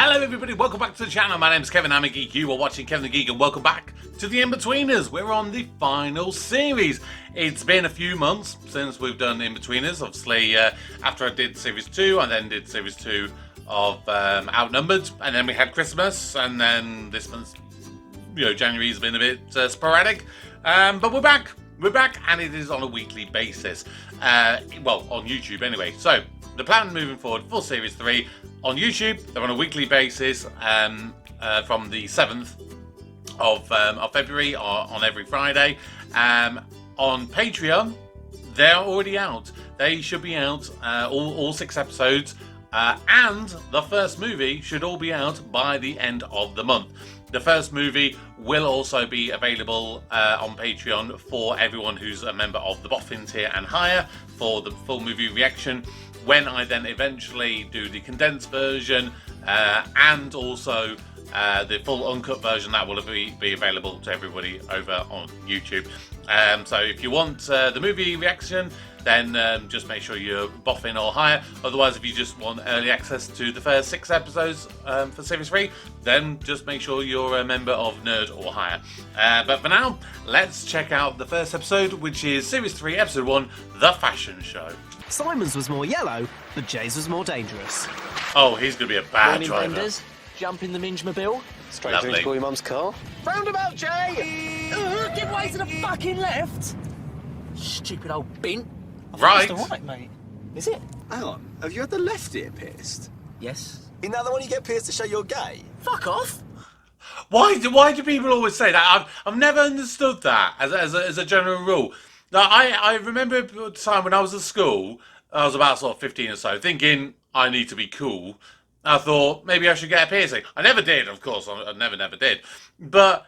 Hello everybody, welcome back to the channel. My name's Kevin, I'm a geek. You are watching Kevin the Geek, and welcome back to the Inbetweeners. We're on the final series. It's been a few months since we've done Inbetweeners. Obviously, after I did Series 2, I then did Series 2 of Outnumbered, and then we had Christmas, and then this month, January's been a bit sporadic. But we're back. We're back, and it is on a weekly basis. Well, on YouTube anyway. So, the plan moving forward for Series 3 on YouTube, they're on a weekly basis from the 7th of February on every Friday. On Patreon, they're already out. They should be out, all 6 episodes, and the first movie should all be out by the end of the month. The first movie will also be available on Patreon for everyone who's a member of the Boffin tier and higher for the full movie reaction, when I then eventually do the condensed version and also the full uncut version that will be available to everybody over on YouTube. So if you want the movie reaction, then just make sure you're Boffin or higher. Otherwise, if you just want early access to the first 6 episodes for Series 3, then just make sure you're a member of Nerd or higher. But for now, let's check out the first episode, which is Series 3, Episode 1, The Fashion Show. Simon's was more yellow, but Jay's was more dangerous. Oh, he's going to be a bad Morning, driver. Benders. Jump in the Minge-mobile. Straight Lovely. into your mum's car. Roundabout, Jay! Give way to the fucking left. Stupid old bin. Right. That's alright, mate. Is it? Hang on, have you had the left ear pierced? Yes. Isn't that the one you get pierced to show you're gay? Fuck off. Why do people always say that? I've never understood that as a general rule. Now, I remember a time when I was at school, I was about sort of 15 or so, thinking I need to be cool. I thought maybe I should get a piercing. I never did, of course. I never did. But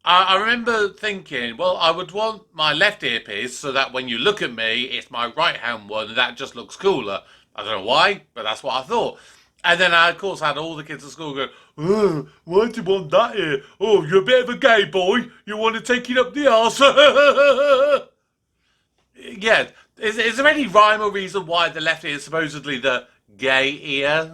I remember thinking, well, I would want my left ear pierced so that when you look at me, it's my right hand one. That just looks cooler. I don't know why, but that's what I thought. And then I, of course, had all the kids at school go, oh, why do you want that ear? Oh, you're a bit of a gay boy. You want to take it up the arse. Yeah. Is there any rhyme or reason why the left ear is supposedly the gay ear?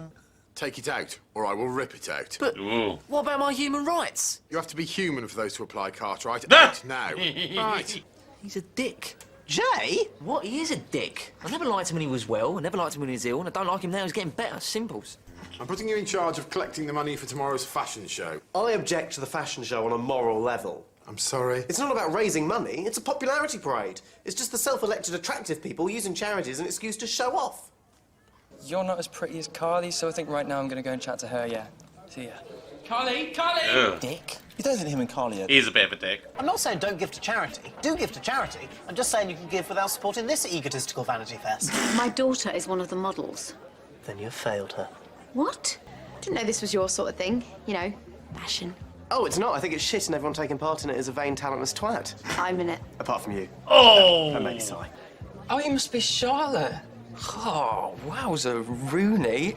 Take it out, or I will rip it out. But Ooh. what about my human rights? You have to be human for those to apply, Cartwright. No. Out now. Right. He's a dick. Jay? What? He is a dick. I never liked him when he was well. I never liked him when he was ill. And I don't like him now. He's getting better. Simples. I'm putting you in charge of collecting the money for tomorrow's fashion show. I object to the fashion show on a moral level. I'm sorry. It's not about raising money, it's a popularity parade. It's just the self-elected attractive people using charities as an excuse to show off. You're not as pretty as Carly, so I think right now I'm going to go and chat to her, yeah. See ya. Carly! Ugh. Dick. You don't think him and Carly are... He's a bit of a dick. I'm not saying don't give to charity. Do give to charity. I'm just saying you can give without supporting this egotistical vanity fest. My daughter is one of the models. Then you've failed her. What? Didn't know this was your sort of thing. Fashion. Oh, it's not. I think it's shit and everyone taking part in it is a vain, talentless twat. I'm in it. Apart from you. Oh! That made me sigh. Oh, you must be Charlotte. Oh, wowza, Rooney.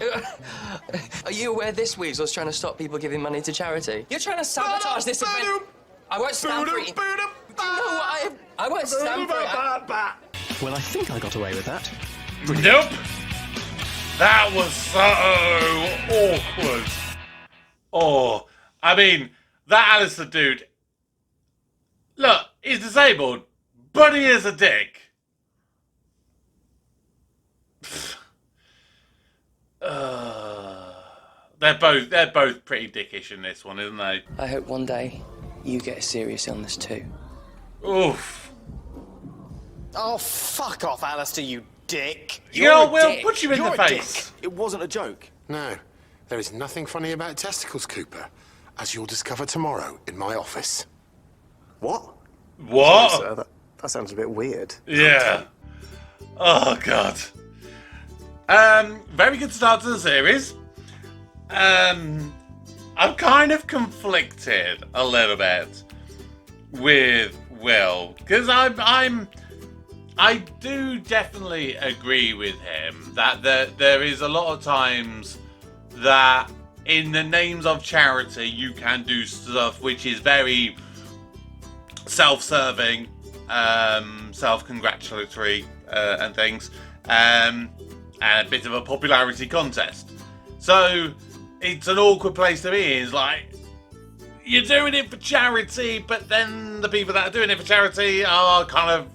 Are you aware this weasel's trying to stop people giving money to charity? You're trying to sabotage this event. I won't stand for it. Do you know what? I won't stand for it. Well, I think I got away with that. Nope. That was so awkward. Oh, I mean, that Alistair dude. Look, he's disabled, but he is a dick. They're both pretty dickish in this one, isn't they? I hope one day you get a serious illness too. Oof. Oh, fuck off, Alistair, you dick. We'll put you in You're the a face. dick. It wasn't a joke. No, there is nothing funny about testicles, Cooper, as you'll discover tomorrow in my office. What? What? Sir, that sounds a bit weird. Yeah. Oh, God. Very good start to the series. I'm kind of conflicted a little bit with Will, because I do definitely agree with him that there is a lot of times that in the names of charity you can do stuff which is very self-serving, self-congratulatory and things, and a bit of a popularity contest. So it's an awkward place to be. It's like, you're doing it for charity, but then the people that are doing it for charity are kind of,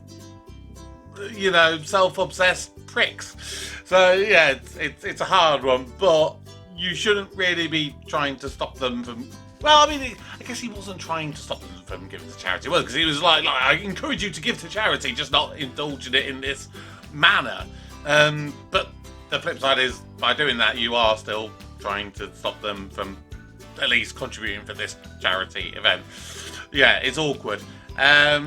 you know, self-obsessed pricks. So yeah, it's a hard one, but you shouldn't really be trying to stop them from. Well, I mean, I guess he wasn't trying to stop them from giving to charity, well, because he was like, I encourage you to give to charity, just not indulging it in this manner. But the flip side is, by doing that, you are still trying to stop them from at least contributing for this charity event. Yeah, it's awkward. Now,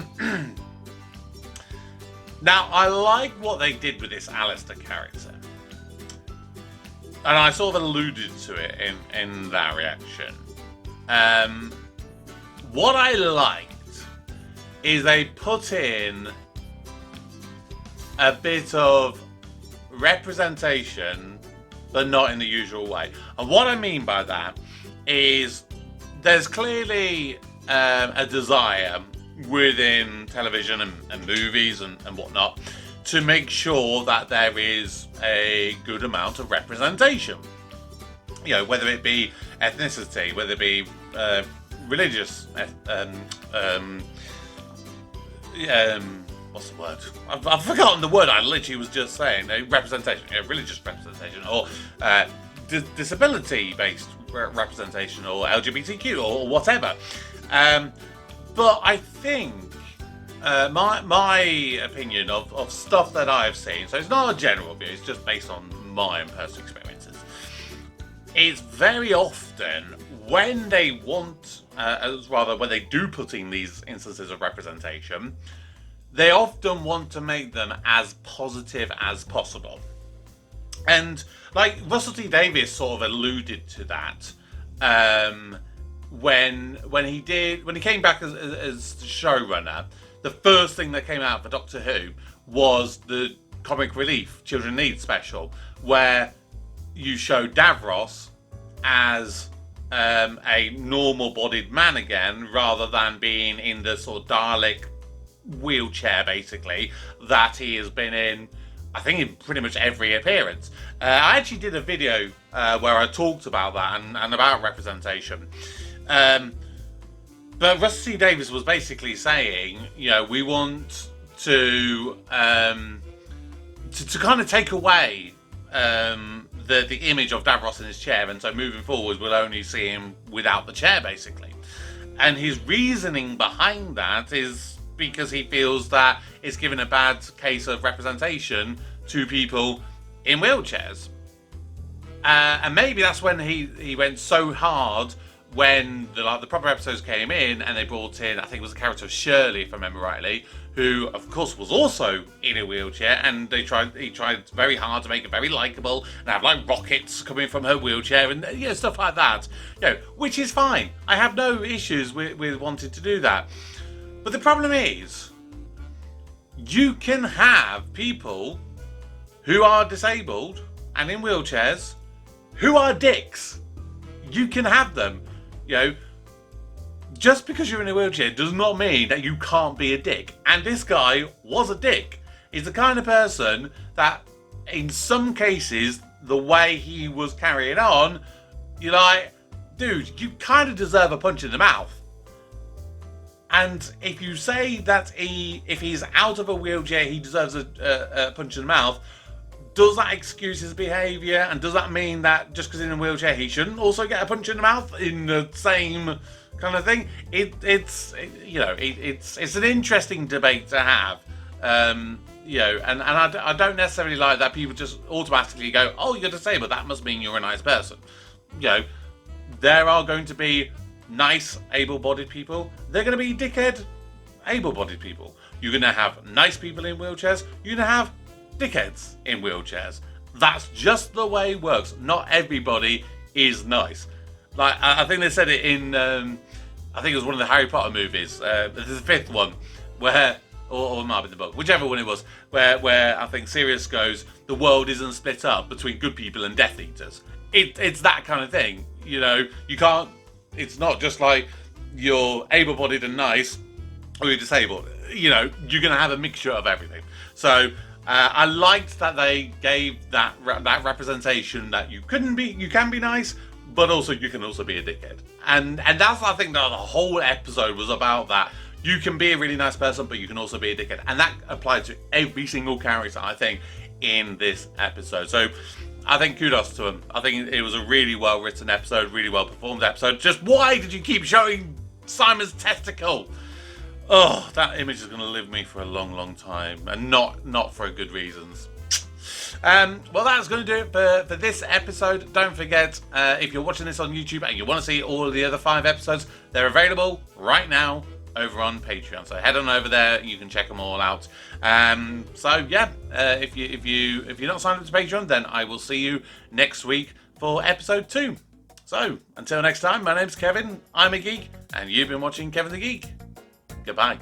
I like what they did with this Alistair character. And I sort of alluded to it in that reaction. What I liked is they put in a bit of representation, but not in the usual way. And what I mean by that is there's clearly a desire within television and movies and whatnot to make sure that there is a good amount of representation. You know, whether it be ethnicity, whether it be religious, what's the word? I've forgotten the word I literally was just saying. Representation, religious representation, or disability-based representation, or LGBTQ, or whatever. But I think my opinion of stuff that I've seen, so it's not a general view, it's just based on my own personal experiences. It's very often when they want, when they do put in these instances of representation, they often want to make them as positive as possible. And like Russell T Davies sort of alluded to that when he came back as showrunner. The first thing that came out for Doctor Who was the Comic Relief Children Need special, where you show Davros as a normal-bodied man again, rather than being in the sort of Dalek wheelchair, basically, that he has been in, I think, in pretty much every appearance. I actually did a video where I talked about that and about representation. But Russell T Davies was basically saying, you know, we want to kind of take away the image of Davros in his chair, and so moving forward we'll only see him without the chair, basically. And his reasoning behind that is because he feels that it's given a bad case of representation to people in wheelchairs. And maybe that's when he went so hard when the proper episodes came in and they brought in, I think it was the character of Shirley, if I remember rightly, who of course was also in a wheelchair, and he tried very hard to make her very likeable and have like rockets coming from her wheelchair and stuff like that. Which is fine. I have no issues with wanting to do that. But the problem is, you can have people who are disabled and in wheelchairs who are dicks. You can have them. Just because you're in a wheelchair does not mean that you can't be a dick. And this guy was a dick. He's the kind of person that, in some cases, the way he was carrying on, you're like, dude, you kind of deserve a punch in the mouth. And if you say that if he's out of a wheelchair, he deserves a punch in the mouth, does that excuse his behaviour? And does that mean that just because he's in a wheelchair, he shouldn't also get a punch in the mouth in the same kind of thing? It's an interesting debate to have. And I don't necessarily like that people just automatically go, oh, you're disabled, that must mean you're a nice person. There are going to be nice able-bodied people. They're going to be dickhead able-bodied people. You're going to have nice people in wheelchairs. You're going to have dickheads in wheelchairs. That's just the way it works. Not everybody is nice. Like, I think they said it in, I think it was one of the Harry Potter movies. There's the fifth one, where, or it might have been the book, whichever one it was, where I think Sirius goes, the world isn't split up between good people and Death Eaters. It's that kind of thing. You can't, it's not just like you're able-bodied and nice, or you're disabled. You're going to have a mixture of everything. So, I liked that they gave that representation that you can be nice, but also you can also be a dickhead. And that's, I think, that the whole episode was about that. You can be a really nice person, but you can also be a dickhead. And that applied to every single character, I think, in this episode. So I think kudos to him. I think it was a really well-written episode, really well-performed episode. Just why did you keep showing Simon's testicle? Oh, that image is going to live me for a long, long time. And not for good reasons. Well, that's going to do it for this episode. Don't forget, if you're watching this on YouTube and you want to see all of the other 5 episodes, they're available right now over on Patreon. So head on over there, you can check them all out. So yeah, if you're not signed up to Patreon, then I will see you next week for episode 2. So until next time, my name's Kevin, I'm a geek, and you've been watching Kevin the Geek. Goodbye.